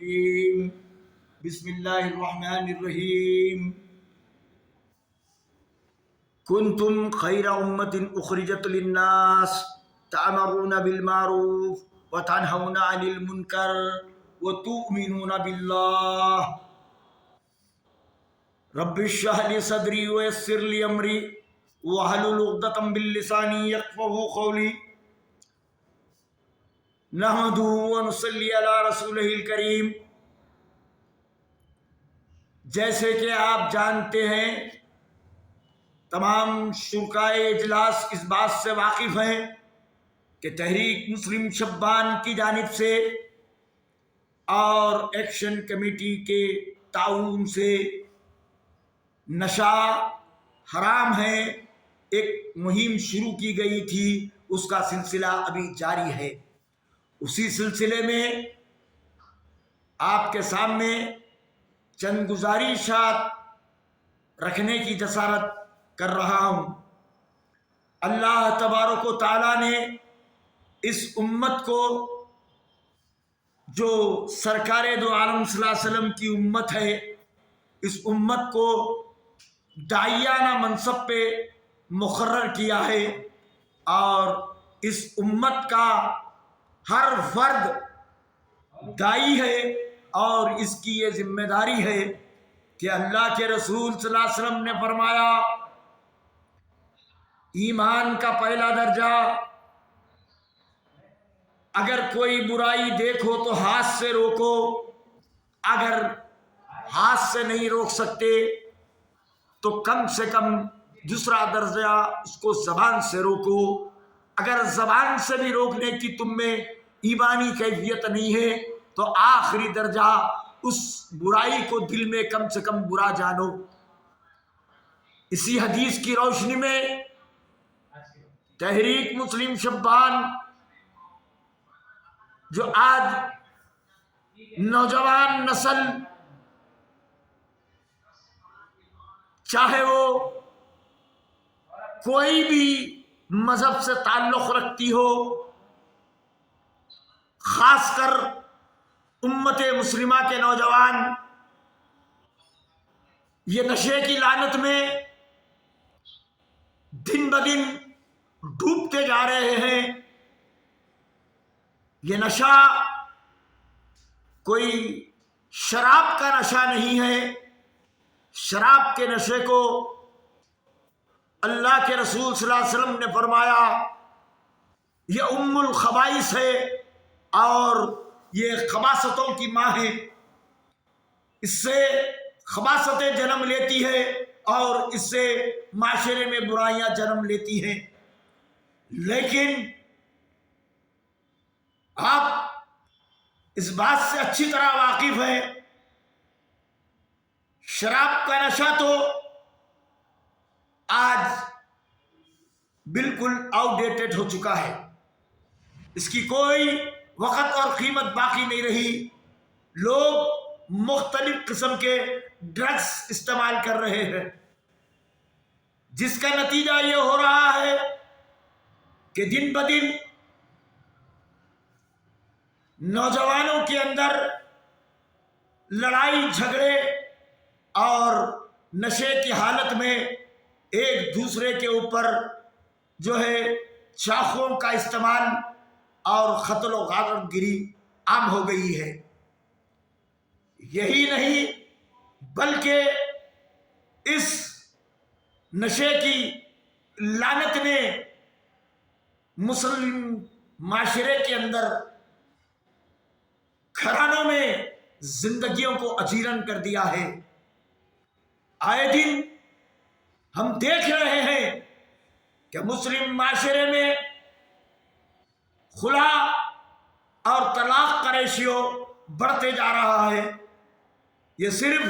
الرجيم بسم الله الرحمن الرحيم كنتم خير أمة أخرجت للناس تأمرون بالمعروف وتنهون عن المنكر وتؤمنون بالله رب اشرح لي صدري ويسر لي أمري واحلل عقدة من لساني يفقهوا قولي نحمده ونصلي على رسوله الكريم۔ جیسے کہ آپ جانتے ہیں، تمام شرکائے اجلاس اس بات سے واقف ہیں کہ تحریک مسلم شبان کی جانب سے اور ایکشن کمیٹی کے تعاون سے نشہ حرام ہے ایک مہم شروع کی گئی تھی، اس کا سلسلہ ابھی جاری ہے۔ اسی سلسلے میں آپ کے سامنے چند گزارشات رکھنے کی جسارت کر رہا ہوں۔ اللہ تبارک و تعالیٰ نے اس امت کو، جو سرکار دو عالم صلی اللہ علیہ وسلم کی امت ہے، اس امت کو داعیانہ منصب پہ مقرر کیا ہے، اور اس امت کا ہر فرد داعی ہے، اور اس کی یہ ذمہ داری ہے کہ اللہ کے رسول صلی اللہ علیہ وسلم نے فرمایا، ایمان کا پہلا درجہ، اگر کوئی برائی دیکھو تو ہاتھ سے روکو، اگر ہاتھ سے نہیں روک سکتے تو کم سے کم دوسرا درجہ اس کو زبان سے روکو، اگر زبان سے بھی روکنے کی تم میں ایمانی کیفیت نہیں ہے تو آخری درجہ اس برائی کو دل میں کم سے کم برا جانو۔ اسی حدیث کی روشنی میں تحریک مسلم شبان، جو آج نوجوان نسل چاہے وہ کوئی بھی مذہب سے تعلق رکھتی ہو، خاص کر امت مسلمہ کے نوجوان، یہ نشے کی لعنت میں دن بدن ڈوبتے جا رہے ہیں۔ یہ نشہ کوئی شراب کا نشہ نہیں ہے، شراب کے نشے کو اللہ کے رسول صلی اللہ علیہ وسلم نے فرمایا یہ ام الخبائث ہے، اور یہ خباثتوں کی ماں ہے، اس سے خباثتیں جنم لیتی ہے اور اس سے معاشرے میں برائیاں جنم لیتی ہیں۔ لیکن آپ اس بات سے اچھی طرح واقف ہیں، شراب کا نشہ تو آج بالکل آؤٹ ڈیٹڈ ہو چکا ہے، اس کی کوئی وقت اور قیمت باقی نہیں رہی۔ لوگ مختلف قسم کے ڈرگس استعمال کر رہے ہیں، جس کا نتیجہ یہ ہو رہا ہے کہ دن بدن نوجوانوں کے اندر لڑائی جھگڑے اور نشے کی حالت میں ایک دوسرے کے اوپر جو ہے چاقوؤں کا استعمال اور قتل و غارت گری عام ہو گئی ہے۔ یہی نہیں بلکہ اس نشے کی لعنت نے مسلم معاشرے کے اندر گھرانوں میں زندگیوں کو اجیرن کر دیا ہے۔ آئے دن ہم دیکھ رہے ہیں کہ مسلم معاشرے میں خلا اور طلاق کا ریشیو بڑھتے جا رہا ہے۔ یہ صرف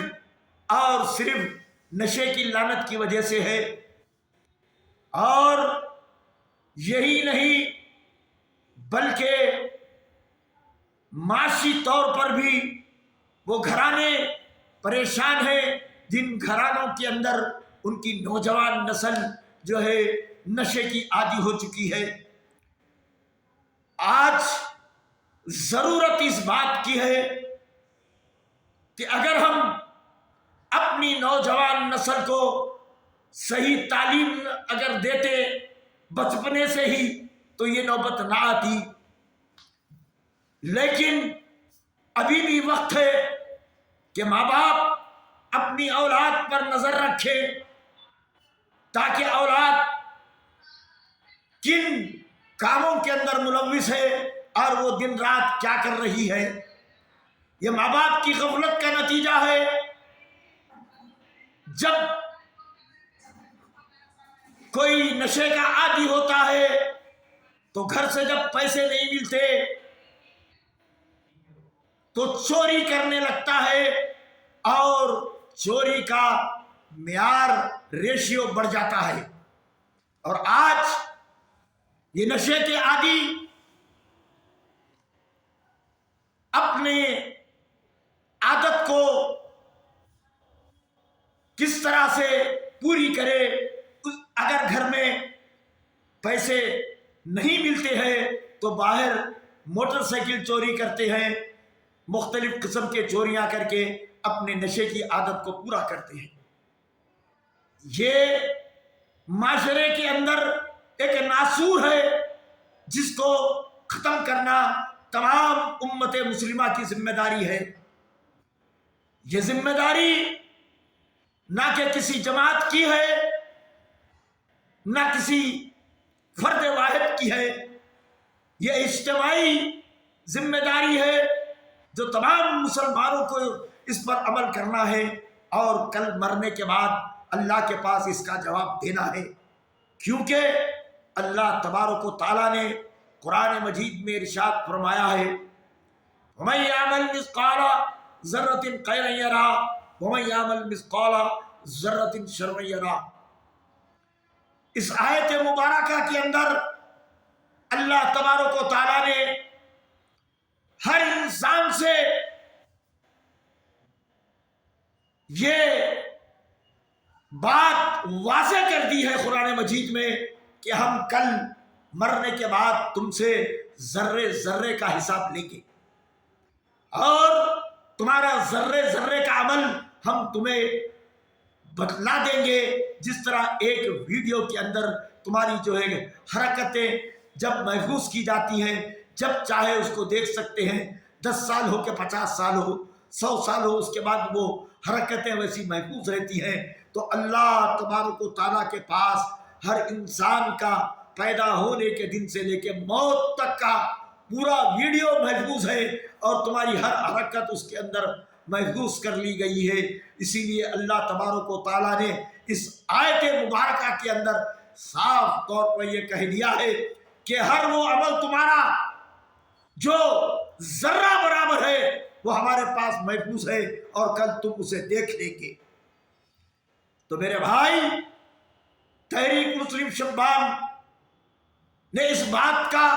اور صرف نشے کی لعنت کی وجہ سے ہے، اور یہی نہیں بلکہ معاشی طور پر بھی وہ گھرانے پریشان ہیں جن گھرانوں کے اندر ان کی نوجوان نسل جو ہے نشے کی عادی ہو چکی ہے۔ آج ضرورت اس بات کی ہے کہ اگر ہم اپنی نوجوان نسل کو صحیح تعلیم اگر دیتے بچپنے سے ہی تو یہ نوبت نہ آتی، لیکن ابھی بھی وقت ہے کہ ماں باپ اپنی اولاد پر نظر رکھے تاکہ اولاد کن کاموں کے اندر ملوث ہے اور وہ دن رات کیا کر رہی ہے۔ یہ ماں باپ کی غفلت کا نتیجہ ہے۔ جب کوئی نشے کا عادی ہوتا ہے تو گھر سے جب پیسے نہیں ملتے تو چوری کرنے لگتا ہے، اور چوری کا معیار ریشیو بڑھ جاتا ہے۔ اور آج یہ نشے کے عادی اپنے عادت کو کس طرح سے پوری کرے، اگر گھر میں پیسے نہیں ملتے ہیں تو باہر موٹر سائیکل چوری کرتے ہیں، مختلف قسم کے چوریاں کر کے اپنے نشے کی عادت کو پورا کرتے ہیں۔ یہ معاشرے کے اندر ایک ناسور ہے جس کو ختم کرنا تمام امت مسلمہ کی ذمہ داری ہے۔ یہ ذمہ داری نہ کہ کسی جماعت کی ہے، نہ کسی فرد واحد کی ہے، یہ اجتماعی ذمہ داری ہے جو تمام مسلمانوں کو اس پر عمل کرنا ہے، اور کل مرنے کے بعد اللہ کے پاس اس کا جواب دینا ہے، کیونکہ اللہ تبارک و تعالیٰ نے قرآن مجید میں ارشاد فرمایا ہے وَمَن يَعْمَلْ مِثْقَالَ ذَرَّةٍ خَيْرًا يَرَهُ وَمَن يَعْمَلْ مِثْقَالَ ذَرَّةٍ شَرًّا يَرَهُ۔ اس آیت مبارکہ کے اندر اللہ تبارک و تعالیٰ نے ہر انسان سے یہ بات واضح کر دی ہے قرآن مجید میں کہ ہم کل مرنے کے بعد تم سے ذرے ذرے کا حساب لیں گے، اور تمہارا ذرے ذرے کا عمل ہم تمہیں بتلا دیں گے۔ جس طرح ایک ویڈیو کے اندر تمہاری جو ہے حرکتیں جب محفوظ کی جاتی ہیں، جب چاہے اس کو دیکھ سکتے ہیں، 10 سال ہو کہ 50 سال ہو، 100 سال ہو، اس کے بعد وہ حرکتیں ویسی محفوظ رہتی ہیں۔ تو اللہ تبارک و تعالیٰ کے پاس ہر انسان کا پیدا ہونے کے دن سے لے کے موت تک کا پورا ویڈیو محفوظ ہے، اور تمہاری ہر حرکت اس کے اندر محفوظ کر لی گئی ہے۔ اسی لیے اللہ تبارک و تعالیٰ نے اس آیت مبارکہ کے اندر صاف طور پر یہ کہہ دیا ہے کہ ہر وہ عمل تمہارا جو ذرہ برابر ہے وہ ہمارے پاس محفوظ ہے، اور کل تم اسے دیکھ لیں گے۔ تو میرے بھائی، تحریک مسلم شبان نے اس بات کا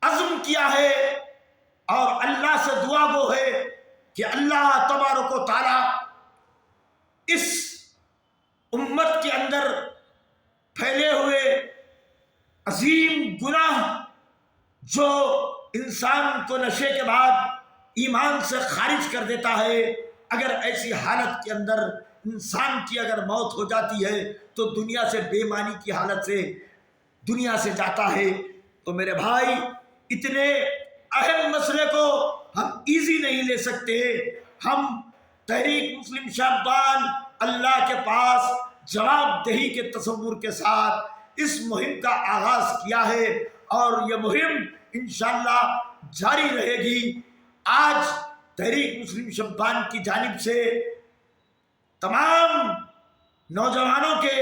عزم کیا ہے، اور اللہ سے دعا گو ہے کہ اللہ تبارک و تعالی اس امت کے اندر پھیلے ہوئے عظیم گناہ جو انسان کو نشے کے بعد ایمان سے خارج کر دیتا ہے، اگر ایسی حالت کے اندر انسان کی اگر موت ہو جاتی ہے تو دنیا سے بے معنی کی حالت سے دنیا سے جاتا ہے۔ تو میرے بھائی، اتنے اہم مسئلے کو ہم ایزی نہیں لے سکتے۔ ہم تحریک مسلم شبان اللہ کے پاس جواب دہی کے تصور کے ساتھ اس مہم کا آغاز کیا ہے، اور یہ مہم انشاءاللہ جاری رہے گی۔ آج تحریک مسلم شبان کی جانب سے تمام نوجوانوں کے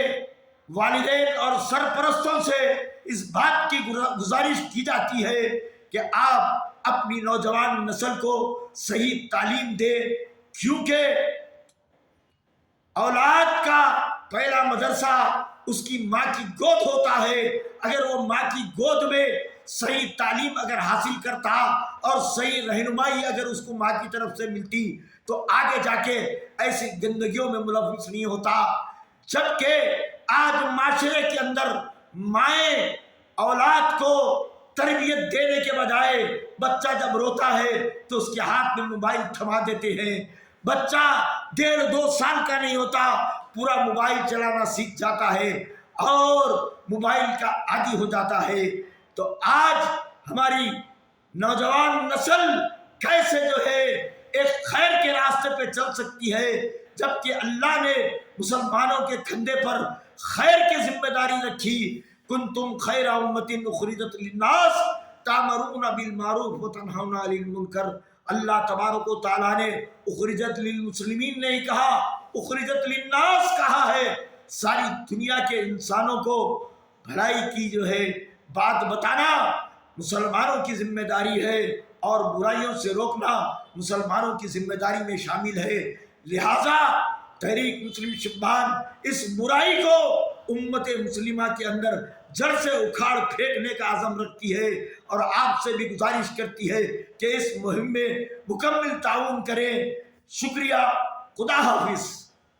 والدین اور سرپرستوں سے اس بات کی گزارش کی جاتی ہے کہ آپ اپنی نوجوان نسل کو صحیح تعلیم دیں، کیونکہ اولاد کا پہلا مدرسہ اس کی ماں کی گود ہوتا ہے۔ اگر وہ ماں کی گود میں صحیح تعلیم اگر حاصل کرتا اور صحیح رہنمائی اگر اس کو ماں کی طرف سے ملتی تو آگے جا کے ایسی گندگیوں میں ملوث نہیں ہوتا۔ جبکہ آج معاشرے کے اندر مائیں اولاد کو تربیت دینے کے بجائے بچہ جب روتا ہے تو اس کے ہاتھ میں موبائل تھما دیتے ہیں. بچہ 1.5-2 سال کا نہیں ہوتا پورا موبائل چلانا سیکھ جاتا ہے اور موبائل کا عادی ہو جاتا ہے. تو آج ہماری نوجوان نسل کیسے جو ہے ایک خیر کے راستے پہ چل سکتی ہے جبکہ اللہ نے مسلمانوں کے کندھے پر خیر کی ذمہ داری رکھی. کنتم خیر امۃ اخرجت للناس تأمرون بالمعروف وتنہون عن المنکر. اللہ تبارک و تعالیٰ نے اخرجت للمسلمین نہیں کہا، اخرجت للناس کہا ہے. ساری دنیا کے انسانوں کو بھلائی کی جو ہے بات بتانا مسلمانوں کی ذمہ داری ہے اور برائیوں سے روکنا مسلمانوں کی ذمہ داری میں شامل ہے. لہذا تحریک مسلم شبان اس برائی کو امت مسلمہ کے اندر جڑ سے اکھاڑ پھینکنے کا عزم رکھتی ہے اور آپ سے بھی گزارش کرتی ہے کہ اس مہم میں مکمل تعاون کریں. شکریہ. خدا حافظ.